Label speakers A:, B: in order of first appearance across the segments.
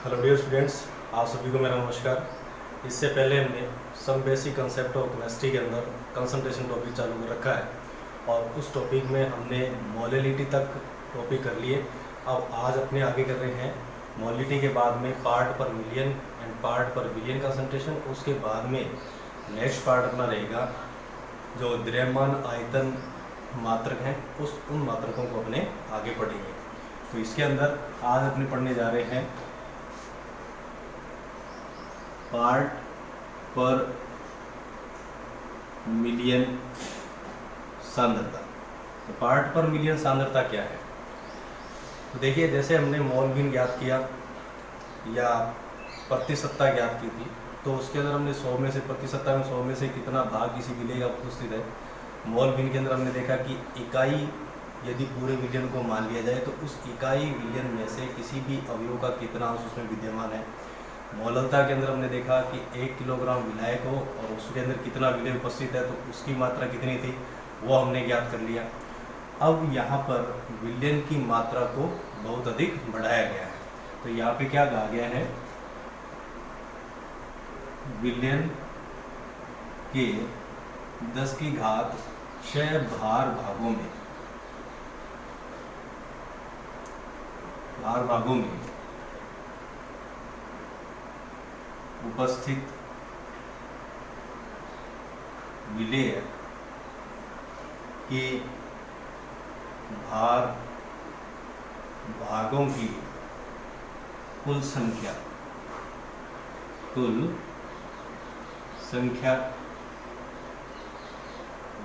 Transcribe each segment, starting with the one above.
A: Hello dear students, आप सभी को मेरा नमस्कार। इससे पहले हमने some basic concept of chemistry के अंदर कंसंट्रेशन टॉपिक चालू कर रखा है और उस टॉपिक में हमने मोलिलिटी तक टॉपिक कर लिए। अब आज अपने आगे कर रहे हैं मोलिलिटी के बाद में पार्ट पर मिलियन एंड पार्ट पर बिलियन कंसंट्रेशन। उसके बाद में नेक्स्ट पार्ट अपना रहेगा जो द्रव्यमान आयतन मात्रक हैं, उन मात्रकों को अपने आगे पढ़ेंगे। तो इसके अंदर आज अपने पढ़ने जा रहे हैं पार्ट पर मिलियन सांद्रता। तो पार्ट पर मिलियन सांद्रता क्या है? तो देखिए, जैसे हमने मोल भिन्न ज्ञात किया या प्रतिशतता ज्ञात की थी, तो उसके अंदर हमने 100 में से प्रतिशतता में 100 में से कितना भाग किसी विलेय का उपस्थित है। मोल भिन्न के अंदर हमने देखा कि इकाई यदि पूरे विलयन को मान लिया जाए तो उस इकाई विलयन में से किसी भी अवयव का कितना अंश उसमें विद्यमान है। मोललता के अंदर हमने देखा कि 1 किलोग्राम विलायक हो और उसके अंदर कितना विलय उपस्थित है, तो उसकी मात्रा कितनी थी वो हमने ज्ञात कर लिया। अब यहाँ पर विलयन की मात्रा को बहुत अधिक बढ़ाया गया है। तो यहाँ पे क्या कहा गया है, विलयन के 10 की घात 6 भार भागों में उपस्थित विलेय के भागों की कुल संख्या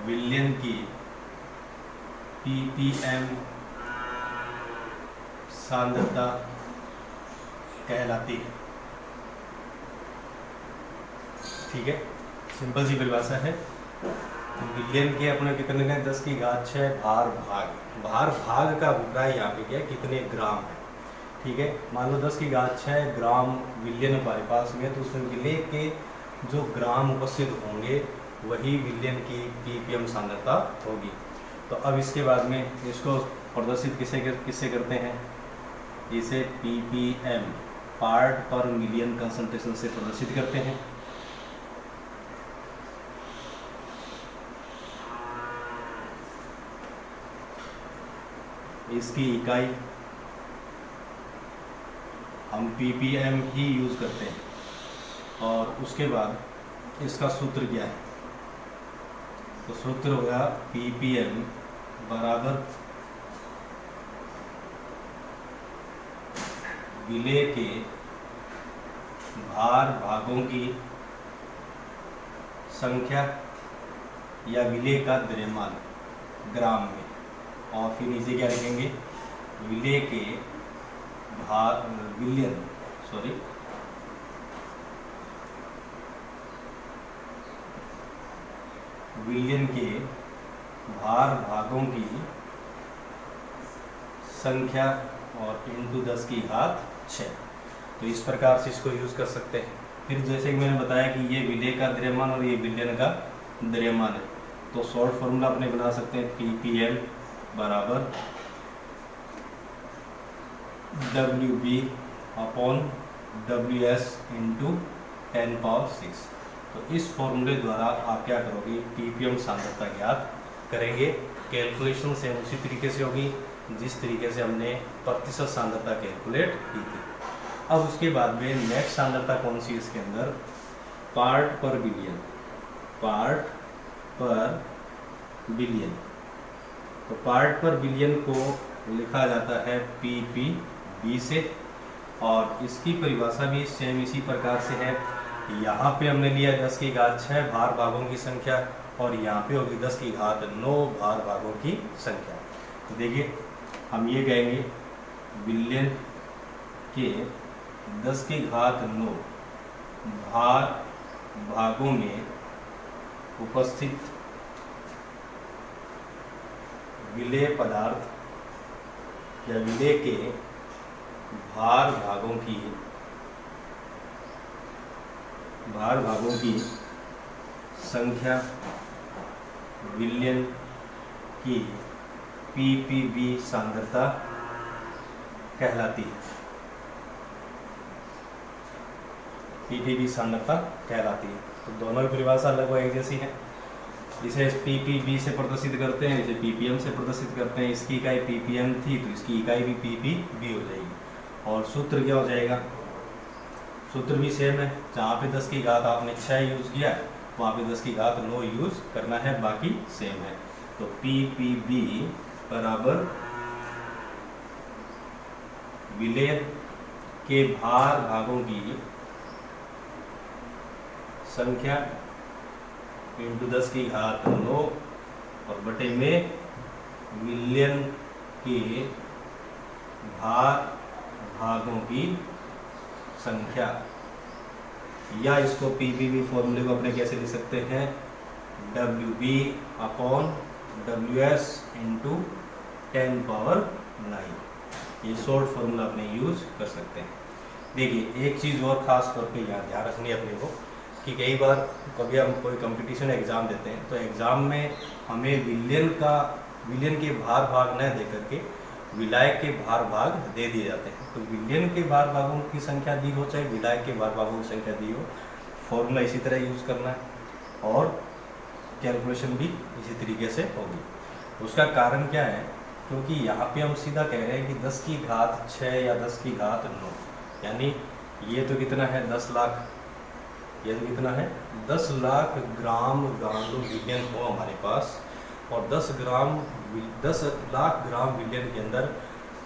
A: विलयन की ppm सांद्रता कहलाती है। ठीक है, सिंपल सी परिभाषा है। विलयन के अपने कितने हैं, 10 की घात 6 भार भाग का अभिप्राय यहाँ पे क्या है, कितने ग्राम है। ठीक है, मान लो 10 की घात 6 ग्राम विलयन हमारे पास में, तो उसमें विलय के जो ग्राम उपस्थित होंगे वही विलयन की ppm सांद्रता होगी। तो अब इसके बाद में इसको प्रदर्शित किससे करते हैं, इसे ppm पार्ट पर मिलियन कंसंट्रेशन से प्रदर्शित करते हैं। इसकी इकाई हम ppm ही यूज करते हैं और उसके बाद इसका सूत्र क्या है, तो सूत्र होगा ppm बराबर विलेय के भागों की संख्या या विलेय का द्रव्यमान ग्राम में, और फिर नीचे क्या लिखेंगे, विलेय के विलयन के भागों की संख्या और इंटू 10 की घात 6। तो इस प्रकार से इसको यूज कर सकते हैं। फिर जैसे कि मैंने बताया कि ये विलेय का द्रव्यमान और ये विलयन का द्रव्यमान है, तो शॉर्ट फॉर्मूला अपने बना सकते हैं ppm बराबर WB अपॉन WS इंटू 10⁻⁶। तो इस फॉर्मूले द्वारा आप क्या करोगे, ppm सांद्रता ज्ञात करेंगे। कैलकुलेशन से उसी तरीके से होगी जिस तरीके से हमने प्रतिशत सांद्रता कैलकुलेट की थी। अब उसके बाद में नेक्स्ट सांद्रता कौन सी, इसके अंदर पार्ट पर बिलियन। तो पार्ट पर बिलियन को लिखा जाता है ppb से, और इसकी परिभाषा भी सेम इसी प्रकार से है। यहाँ पे हमने लिया 10 की घात 6 भार भागों की संख्या और यहाँ पे होगी 10 की घात 9 भार भागों की संख्या। तो देखिए, हम ये कहेंगे विलयन के 10 की घात 9 भार भागों में उपस्थित विलेय पदार्थ या विलेय के भार भागों की संख्या विलयन की ppb सांद्रता कहलाती है। पीपीवी सांद्रता कहलाती है। तो दोनों की परिभाषा लगभग एक जैसी है। इसे पीपीवी से प्रदर्शित करते हैं, इसे पीपीएम से प्रदर्शित करते हैं। इसकी इकाई पीपीएम थी तो इसकी इकाई भी पीपीवी हो जाएगी। और सूत्र क्या हो जाएगा, सूत्र भी सेम है। जहाँ पे 10 की घात आपने 6 यूज़ किया वहाँ पे 10 की घात 9 यूज़ करना है, बाकी सेम है। तो पीपीवी बराबर विलयन के भार भागों की संख्या इंटू 10 की घात 9 और बटे में विलयन के भार भागों की संख्या। या इसको पीपीवी फॉर्मूले को अपने कैसे लिख सकते हैं, WB upon WS into 10 power 9। ये शॉर्ट फॉर्मूला अपने यूज कर सकते हैं। देखिए एक चीज़ और ख़ास तौर पे यहाँ ध्यान रखनी है अपने को कि कई बार कभी हम कोई कंपटीशन एग्ज़ाम देते हैं तो एग्ज़ाम में हमें विलयन के भार भाग न दे करके विलायक के भार भाग दे दिए जाते हैं। तो विलयन के भार भागों की संख्या दी हो चाहे विलायक के भार भागों की संख्या दी हो, फॉर्मूला इसी तरह यूज़ करना है और कैलकुलेशन भी इसी तरीके से होगी। उसका कारण क्या है, क्योंकि यहाँ पे हम सीधा कह रहे हैं कि 10 की घात 6 या 10 की घात 9, यानी ये तो कितना है 10 लाख, ये तो कितना है 10 लाख ग्राम गांडू विलयन हो हमारे पास। और 10 लाख ग्राम विलयन के अंदर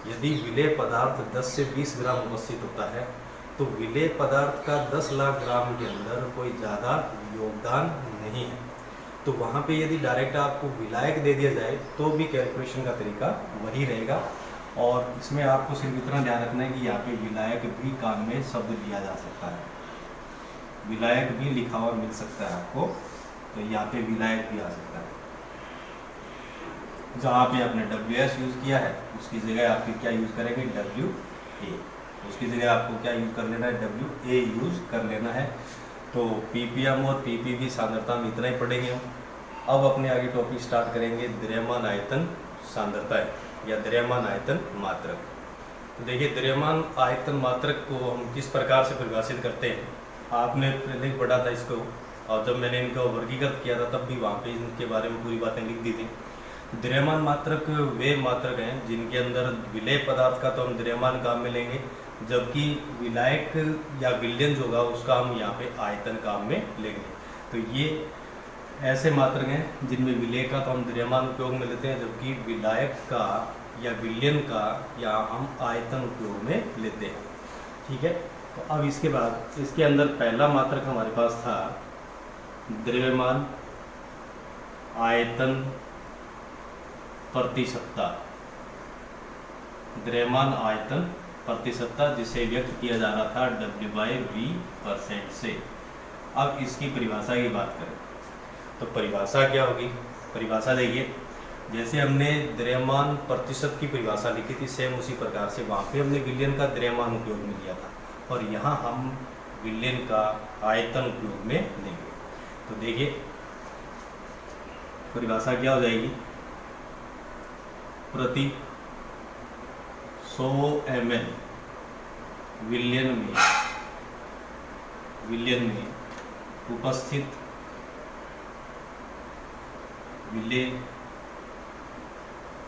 A: यदि विलेय पदार्थ 10 से 20 ग्राम उपस्थित होता है तो विलेय पदार्थ का 10 लाख ग्राम के अंदर कोई ज़्यादा योगदान नहीं है। तो वहाँ पे यदि डायरेक्ट आपको विलायक दे दिया जाए तो भी कैलकुलेशन का तरीका वही रहेगा। और इसमें आपको सिर्फ इतना ध्यान रखना है कि यहाँ पे विलायक भी काम में शब्द लिया जा सकता है, विलायक भी लिखा हुआ मिल सकता है आपको, तो यहाँ पे विलायक भी आ सकता है। जहाँ पे आपने WS यूज़ किया है उसकी जगह आपकी क्या यूज़ करेंगे, WA, उसकी जगह आपको क्या यूज़ कर लेना है, WA यूज़ कर लेना है। तो PPM और PPV सांद्रता में इतना ही पढ़ेंगे हम। अब अपने आगे टॉपिक स्टार्ट करेंगे द्रव्यमान आयतन सांद्रता या द्रव्यमान आयतन मात्रक। तो देखिए द्रव्यमान आयतन मात्रक को हम किस प्रकार से परिभाषित करते हैं, आपने पहले पढ़ा था इसको, और जब मैंने इनका वर्गीकृत किया था तब भी वहाँ पे इनके बारे में पूरी बातें लिख दी थी। द्रव्यमान मात्रक वे मात्रक हैं जिनके अंदर विलेय पदार्थ का तो हम द्रव्यमान काम में लेंगे, जबकि विलायक या विलयन जो होगा उसका हम यहाँ पे आयतन काम में लेंगे। तो ये ऐसे मात्रक हैं जिनमें विलेय का तो हम द्रव्यमान उपयोग में लेते हैं, जबकि विलायक का या विलयन का या हम आयतन उपयोग में लेते हैं। ठीक है, तो अब इसके बाद इसके अंदर पहला मात्रक हमारे पास था द्रव्यमान आयतन प्रतिशतता, द्रव्यमान आयतन प्रतिशतता, जिसे व्यक्त किया जा रहा था W/V% से। अब इसकी परिभाषा की बात करें तो परिभाषा क्या होगी, परिभाषा देखिए जैसे हमने द्रव्यमान प्रतिशत की परिभाषा लिखी थी सेम उसी प्रकार से वहाँ पे हमने विलयन का द्रव्यमान उपयोग में लिया था और यहाँ हम विलयन का आयतन उपयोग में लेंगे। तो देखिए परिभाषा क्या हो जाएगी, प्रति 100 ml विलयन में उपस्थित विलेय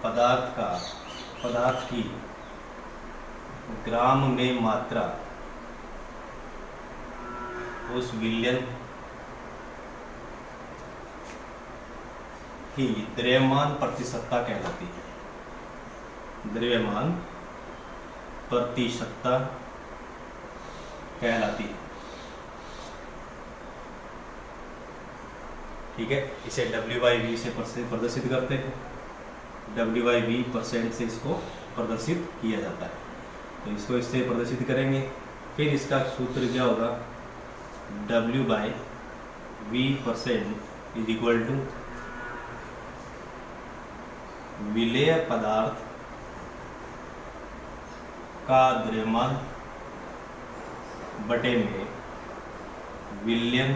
A: पदार्थ की ग्राम में मात्रा उस विलयन की द्रव्यमान प्रतिशतता कहलाती है। द्रव्यमान प्रतिशतता कहलाती है। ठीक है, इसे W/V से प्रदर्शित करते हैं, W/V% से इसको प्रदर्शित किया जाता है। तो इसको इससे प्रदर्शित करेंगे, फिर इसका सूत्र क्या होगा, W/V% इज इक्वल टू विलेय पदार्थ का द्रव्यमान बटे में विलयन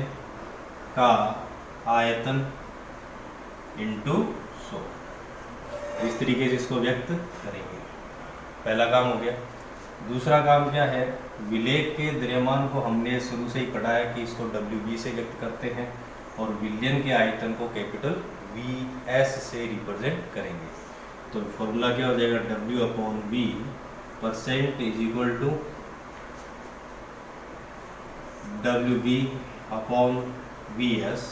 A: का आयतन इंटू 100। इस तरीके से इसको व्यक्त करेंगे। पहला काम हो गया। दूसरा काम क्या है, विलेय के द्रव्यमान को हमने शुरू से ही पढ़ा है कि इसको WB से व्यक्त करते हैं और विलयन के आयतन को कैपिटल VS से रिप्रेजेंट करेंगे। तो फॉर्मूला क्या हो जाएगा, W/V percent is equal to WB/VS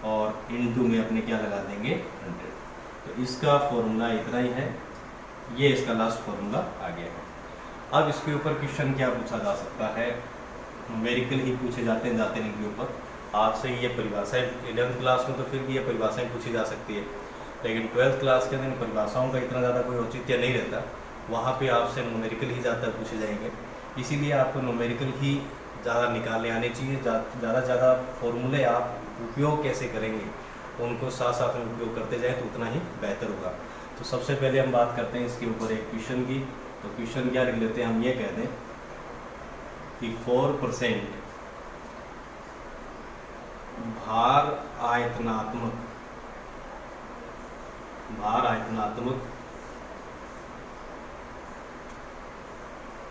A: और इनटू में अपने क्या लगा देंगे 100। तो इसका फॉर्मूला इतना ही है, ये इसका लास्ट फॉर्मूला आ गया है। अब इसके ऊपर क्वेश्चन क्या पूछा जा सकता है, न्यूमेरिकल ही पूछे जाते हैं जाते नहीं के ऊपर। आपसे ये परिभाषाएं 11th क्लास में तो फिर भी ये परिभाषाएं पूछी जा सकती है, लेकिन 12th क्लास के अंदर परिभाषाओं का इतना ज़्यादा कोई औचित्य नहीं रहता, वहाँ पे आपसे न्यूमेरिकल ही ज़्यादा पूछे जाएंगे। इसीलिए आपको न्यूमेरिकल ही ज़्यादा निकालने आने चाहिए। ज़्यादा से ज़्यादा फॉर्मूले आप उपयोग कैसे करेंगे उनको साथ साथ में उपयोग करते जाए तो उतना ही बेहतर होगा। तो सबसे पहले हम बात करते हैं इसके ऊपर एक क्वेश्चन की। तो क्वेश्चन क्या लिख लेते हैं, हम ये कह दें कि 4% भार आयतनात्मक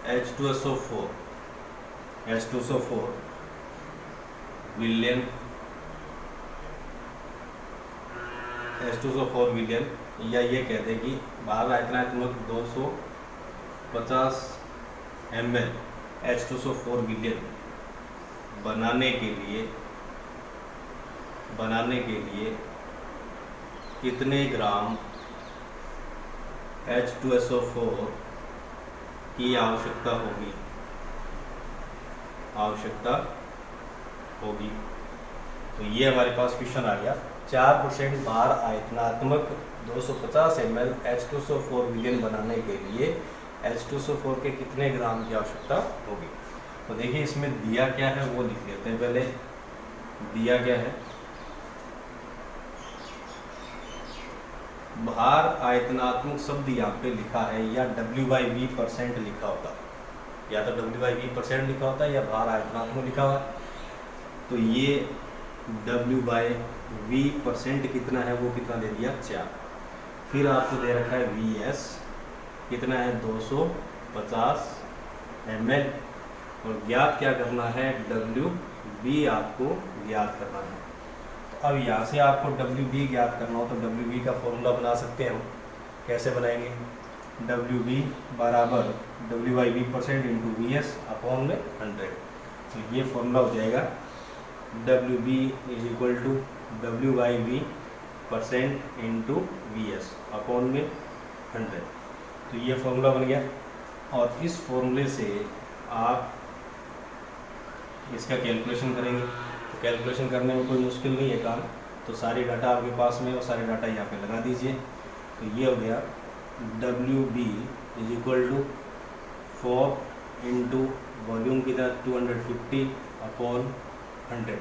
A: H2SO4 विलयन या ये कह दें कि भार आयतनात्मक 250 ml H2SO4 विलयन बनाने के लिए कितने ग्राम H2SO4 की आवश्यकता होगी। तो ये हमारे पास क्वेश्चन आ गया। 4% भार आयतनात्मक 250 ml H2SO4 विलयन बनाने के लिए H2SO4 के कितने ग्राम की आवश्यकता होगी। तो देखिए इसमें दिया क्या है वो लिख लेते हैं पहले। दिया क्या है, भार आयतनात्मक शब्द यहाँ पे लिखा है या W/V% लिखा होता, या तो W/V% लिखा होता है या भार आयतनात्मक लिखा हुआ। तो ये W/V% कितना है, वो कितना दे दिया 4। फिर आपको दे रखा है VS कितना है 250 ml और ज्ञात क्या करना है, WB आपको ज्ञात करना है। तो अब यहाँ से आपको WB ज्ञात करना हो तो WB का फॉर्मूला बना सकते हैं हम। कैसे बनाएंगे, WB बराबर W/V% इंटू VS अपॉन में 100। तो ये फॉर्मूला हो जाएगा WB is equal to W/V% into VS upon में 100। तो ये फॉर्मूला बन गया और इस फॉर्मूले से आप इसका कैलकुलेशन करेंगे। तो कैलकुलेशन करने में कोई मुश्किल नहीं है काम। तो सारी डाटा आपके पास में और सारी डाटा यहाँ पे लगा दीजिए। तो ये हो गया WB is equal to 4 into volume कितना 250 अपॉन 100।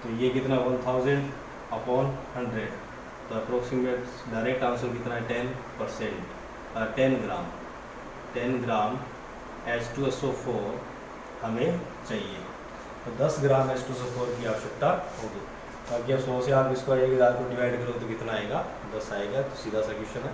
A: तो ये कितना 1000 अपॉन 100। तो अप्रोक्सीमेट डायरेक्ट आंसर कितना है 10 ग्राम H2SO4 हमें चाहिए। तो 10 ग्राम H2SO4 की आवश्यकता होगी। बाकी अब 100 से आप इसको 1000 को डिवाइड करो तो कितना आएगा 10 आएगा। तो सीधा सा क्वेश्चन है।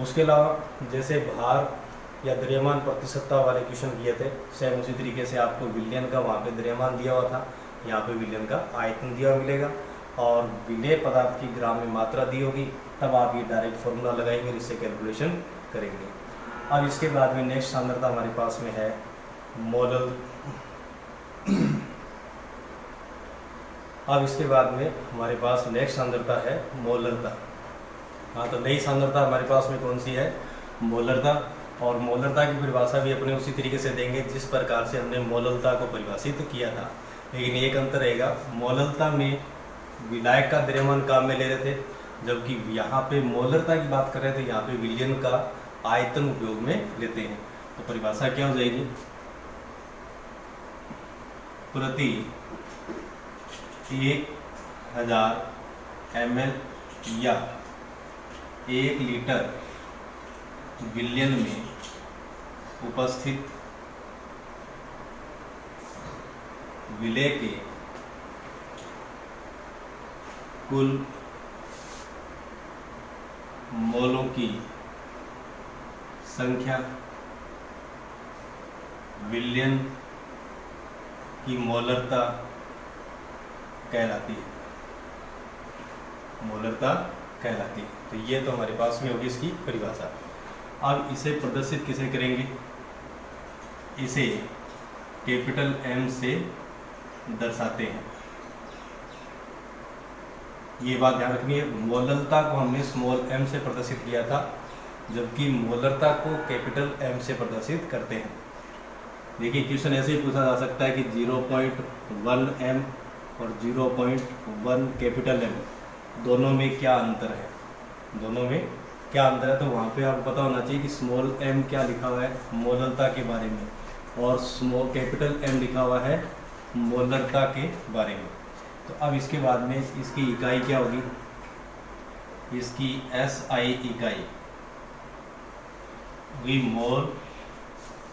A: उसके अलावा जैसे भार या द्रव्यमान प्रतिशतता वाले क्वेश्चन किए थे, सेम उसी तरीके से आपको विलयन का वहाँ पे द्रव्यमान दिया हुआ था, यहाँ पे विलयन का आयतन दिया हुआ मिलेगा और विलेय पदार्थ की ग्राम में मात्रा दी होगी। तब आप ये डायरेक्ट फॉर्मूला लगाएंगे, इससे कैलकुलेशन करेंगे। अब इसके बाद में नेक्स्ट सांद्रता हमारे पास में है मोलल। अब इसके बाद में हमारे पास नेक्स्ट सांद्रता है मोलरता। हाँ, तो नई सांद्रता हमारे पास में कौन सी है, मोलरता। और मोलरता की परिभाषा भी अपने उसी तरीके से देंगे जिस प्रकार से हमने मोललता को परिभाषित किया था, लेकिन एक अंतर रहेगा। मोललता में विलायक का द्रव्यमान काम में ले रहे थे, जबकि यहाँ पे मोलरता की बात कर रहे थे, यहाँ पे विलयन का आयतन उपयोग में लेते हैं। तो परिभाषा क्या हो जाएगी, प्रति 1000 ml या 1 लीटर विलयन में उपस्थित विलेय के कुल मोलों की संख्या विलयन की मोलरता कहलाती है, मोलरता कहलाती है। तो ये तो हमारे पास में होगी इसकी परिभाषा। अब इसे प्रदर्शित किसे करेंगे, इसे कैपिटल एम से दर्शाते हैं। ये बात ध्यान रखनी है, मोलरता को हमने स्मॉल एम से प्रदर्शित किया था, जबकि मोलरता को कैपिटल एम से प्रदर्शित करते हैं। देखिए क्वेश्चन ऐसे ही पूछा जा सकता है कि 0.1 एम और 0.1 कैपिटल एम दोनों में क्या अंतर है, दोनों में क्या अंतर है। तो वहाँ पे आपको पता होना चाहिए कि स्मॉल एम क्या लिखा हुआ है, मोलरता के बारे में, और स्मॉल कैपिटल एम लिखा हुआ है मोलरता के बारे में। तो अब इसके बाद में इसकी इकाई क्या होगी, इसकी SI इकाई हुई मोल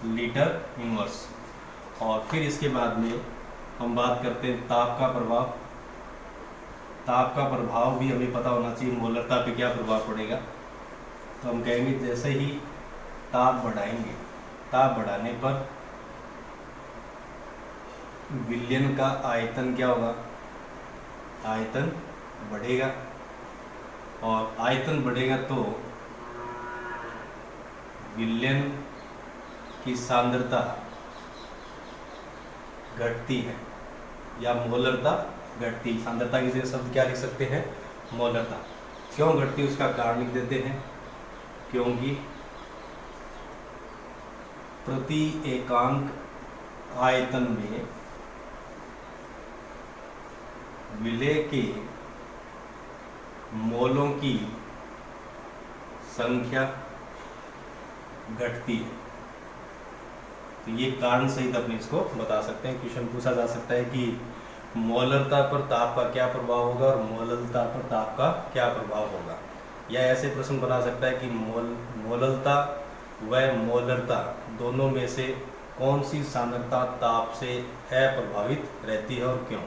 A: लीटर इनवर्स। और फिर इसके बाद में हम बात करते हैं ताप का प्रभाव। ताप का प्रभाव भी हमें पता होना चाहिए, मोलरता पे क्या प्रभाव पड़ेगा। तो हम कहेंगे जैसे ही ताप बढ़ाएंगे, ताप बढ़ाने पर विलयन का आयतन क्या होगा, आयतन बढ़ेगा, और आयतन बढ़ेगा तो विलयन की सांद्रता घटती है, या मोलरता घटती। सांद्रता की जगह शब्द क्या लिख सकते हैं, मोलरता। क्यों घटती है उसका कारण लिख देते हैं, क्योंकि प्रति एकांक आयतन में विलय के मोलों की संख्या घटती है। तो ये कारण सहित अपने इसको बता सकते हैं। क्वेश्चन पूछा जा सकता है कि मोलरता पर ताप का क्या प्रभाव होगा और मोलरता पर ताप का क्या प्रभाव होगा, या ऐसे प्रश्न बना सकता है कि मोलरता व मोलरता दोनों में से कौन सी सांद्रता ताप से अप्रभावित रहती है और क्यों।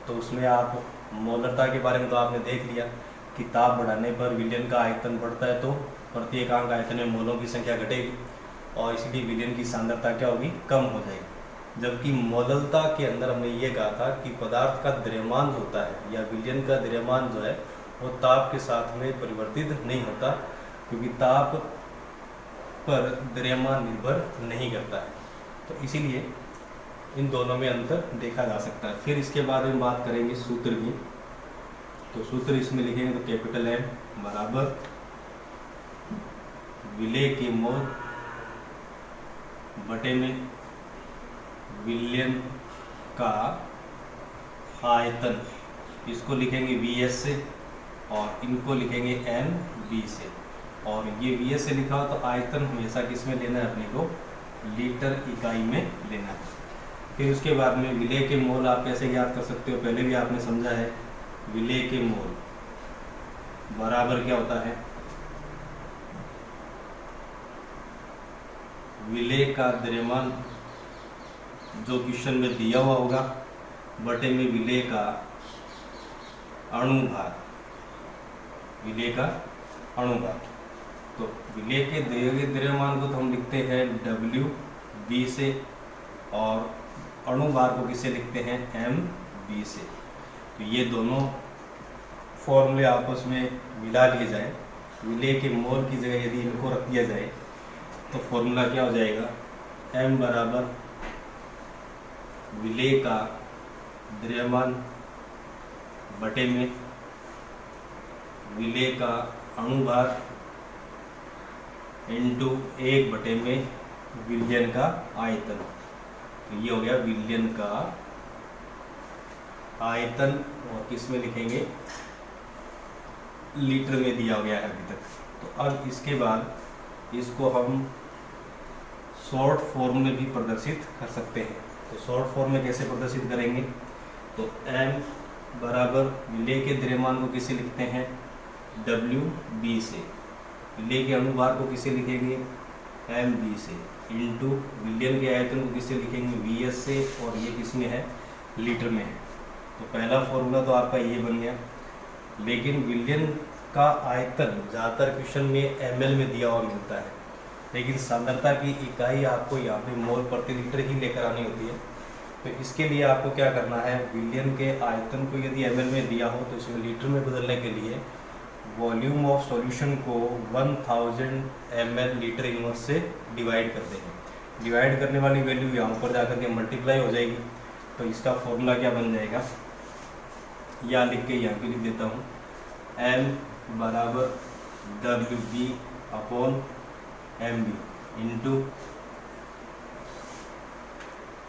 A: तो उसमें आप मोलरता के बारे में तो आपने देख लिया कि ताप बढ़ाने पर विलयन का आयतन बढ़ता है तो प्रति एकांक आयतन में मोलों की संख्या घटेगी, और इसलिए विलयन की सांद्रता क्या होगी, कम हो जाएगी। जबकि मोलरता के अंदर हमने ये कहा था कि पदार्थ का द्रव्यमान जो होता है, या विलयन का द्रव्यमान जो है, वो ताप के साथ में परिवर्तित नहीं होता, क्योंकि ताप पर द्रव्यमान निर्भर नहीं करता है। तो इसीलिए इन दोनों में अंतर देखा जा सकता है। फिर इसके बाद हम बात करेंगे सूत्र की। तो सूत्र इसमें लिखेंगे तो कैपिटल एम बराबर विलय के मोल बटे में विलयन का आयतन, इसको लिखेंगे VS से और इनको लिखेंगे NB से। और ये VS से लिखा हो तो आयतन हमेशा किस में लेना है, अपने को लीटर इकाई में लेना है। फिर उसके बाद में विलय के मोल आप कैसे ज्ञात कर सकते हो, पहले भी आपने समझा है। विलय के मोल बराबर क्या होता है, विलय का द्रव्यमान जो क्वेश्चन में दिया हुआ होगा बटे में विलय का अणुभार, विलय का अणुभार। तो विलय के दिए गए द्रव्यमान को तो हम लिखते हैं WB से, और अणुभार को किससे लिखते हैं, MB से। तो ये दोनों फॉर्मूले आपस में मिला लिए जाए, विलय के मोल की जगह यदि इनको रख दिया जाए तो फॉर्मूला क्या हो जाएगा, M बराबर विलय का द्रव्यमान बटे में विलय का अणुभार इंटू 1 बटे में विलयन का आयतन। तो ये हो गया विलयन का आयतन, और किस में लिखेंगे, लीटर में दिया गया है अभी तक। तो अब इसके बाद इसको हम शॉर्ट फॉर्म में भी प्रदर्शित कर सकते हैं। तो शॉर्ट फॉर्म में कैसे प्रदर्शित करेंगे, तो M बराबर विलय के द्रव्यमान को किसे लिखते हैं, WB से, विलय के अणुभार को किसे लिखेंगे, MB से, इंटू विलयन के आयतन को किसे लिखेंगे, VS से, और ये किस में है, लीटर में है। तो पहला फॉर्मूला तो आपका ये बन गया। लेकिन विलयन का आयतन ज़्यादातर क्वेश्चन में ml में दिया हुआ मिलता है, लेकिन सांद्रता की इकाई आपको यहाँ पे मोल प्रति लीटर ही लेकर आनी होती है। तो इसके लिए आपको क्या करना है, विलयन के आयतन को यदि ml में दिया हो तो इसमें लीटर में बदलने के लिए वॉल्यूम ऑफ सॉल्यूशन को 1000 ml लीटर इनवर्स से डिवाइड कर देंगे। डिवाइड करने वाली वैल्यू यहाँ ऊपर जाकर के मल्टीप्लाई हो जाएगी। तो इसका फॉर्मूला क्या बन जाएगा, या लिख के यहाँ पे लिख देता हूँ, M बराबर WB upon MB into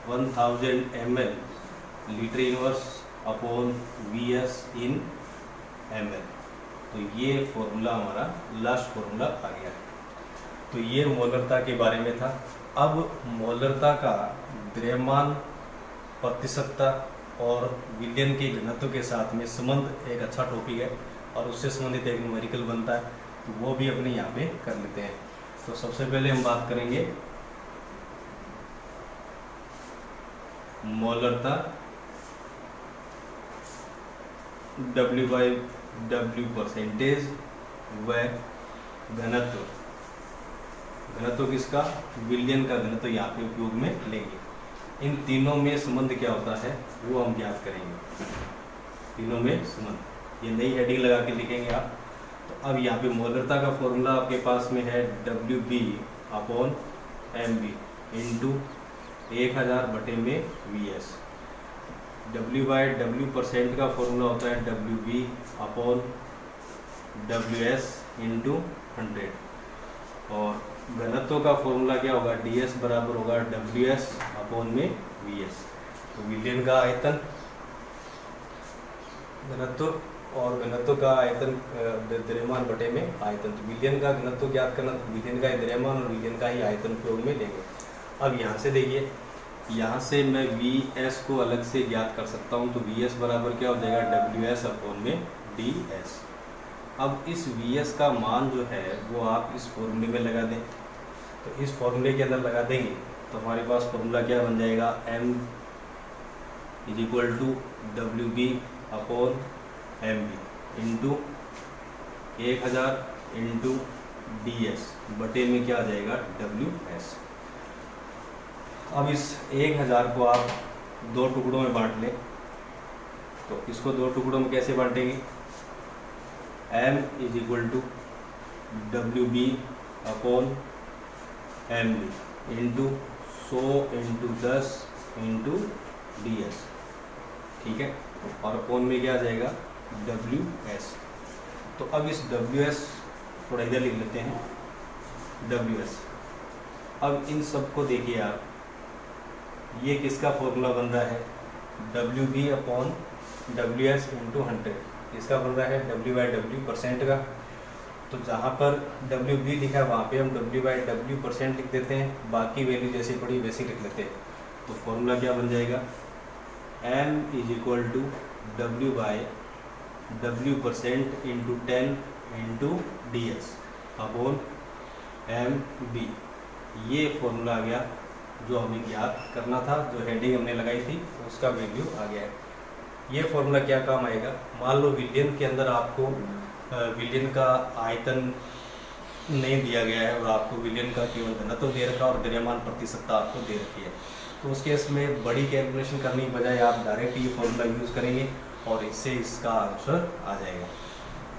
A: 1000 ml litre inverse upon VS इन ml। तो ये फॉर्मूला हमारा लास्ट फॉर्मूला आ गया। तो ये मोलरता के बारे में था। अब मोलरता का द्रव्यमान, प्रतिशतता और विलयन के घनत्व के साथ में संबंध एक अच्छा टॉपिक है और उससे संबंधित एक न्यूमेरिकल बनता है, तो वो भी अपने यहाँ पे कर लेते हैं। तो सबसे पहले हम बात करेंगे मोलरता W/W परसेंटेज व घनत्व। घनत्व किसका, विलयन का घनत्व यहाँ पे उपयोग में लेंगे। इन तीनों में संबंध क्या होता है वो हम ज्ञात करेंगे। तीनों में संबंध, ये नई हेडिंग लगा के लिखेंगे आप। तो अब यहाँ पे मोलरता का फॉर्मूला आपके पास में है WB अपॉन MB इंटू 1000 बटे में VS। W/W परसेंट का फॉर्मूला होता है WB अपॉन WS इंटू 100। और घनत्व का फॉर्मूला क्या होगा, DS बराबर होगा WS अपॉन में VS। तो विलयन का आयतन, घनत्व और घनत्व का आयतन द्रव्यमान बटे में आयतन। तो विलयन का घनत्व ज्ञात करना, तो विलयन का द्रव्यमान और विलयन का ही आयतन उपयोग में लेंगे। अब यहाँ से देखिए, यहाँ से मैं VS को अलग से ज्ञात कर सकता हूँ। तो VS बराबर क्या हो जाएगा, WS अपॉन में DS। अब इस VS का मान जो है वो आप इस फॉर्मूले में लगा दें। तो इस फॉर्मूले के अंदर लगा देंगे तो हमारे पास फॉर्मूला क्या बन जाएगा, M is equal to WB upon MB into 1000 into DS बटे में क्या आ जाएगा, WS। अब इस 1000 को आप दो टुकड़ों में बांट लें। तो इसको दो टुकड़ों में कैसे बांटेंगे, M is equal to WB upon MB into 100 into 10 into DS, ठीक है। और अपॉन में क्या आ जाएगा, WS। तो अब इस WS थोड़ा इधर लिख लेते हैं, WS। अब इन सब को देखिए आप, ये किसका फॉर्मूला बन रहा है, WB अपॉन WS इंटू 100। इसका बन रहा है W/W परसेंट का। तो जहाँ पर WB लिखा है वहाँ पे हम W/W परसेंट लिख देते हैं, बाकी वैल्यू जैसे पड़ी वैसे लिख लेते हैं। तो फॉर्मूला क्या बन जाएगा, M is equal to W/W percent into 10 into DS upon MB। ये फॉर्मूला आ गया जो हमें याद करना था, जो हेडिंग हमने लगाई थी उसका वैल्यू आ गया है। ये फॉर्मूला क्या काम आएगा, मान लो विलयन के अंदर आपको विलयन का आयतन नहीं दिया गया है और आपको विलयन का केवल घनत्व दे रखा और द्रव्यमान प्रतिशतता आपको दे रखी है। तो उस केस में बड़ी कैलकुलेशन करने की बजाय आप डायरेक्ट ये फॉर्मूला यूज़ करेंगे और इससे इसका आंसर आ जाएगा।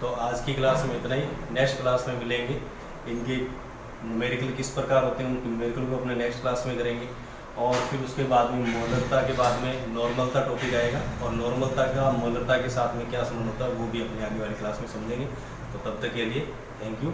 A: तो आज की क्लास में इतना ही। नेक्स्ट क्लास में मिलेंगे, इनके न्यूमेरिकल किस प्रकार होते हैं उन न्यूमेरिकल को अपने नेक्स्ट क्लास में करेंगे। और फिर उसके बाद में मोलरता के बाद में नॉर्मलता टॉपिक आएगा और नॉर्मलता का मोलरता के साथ में क्या संबंध होता है वो भी अपने आगे वाली क्लास में समझेंगे। तो तब तक के लिए थैंक यू।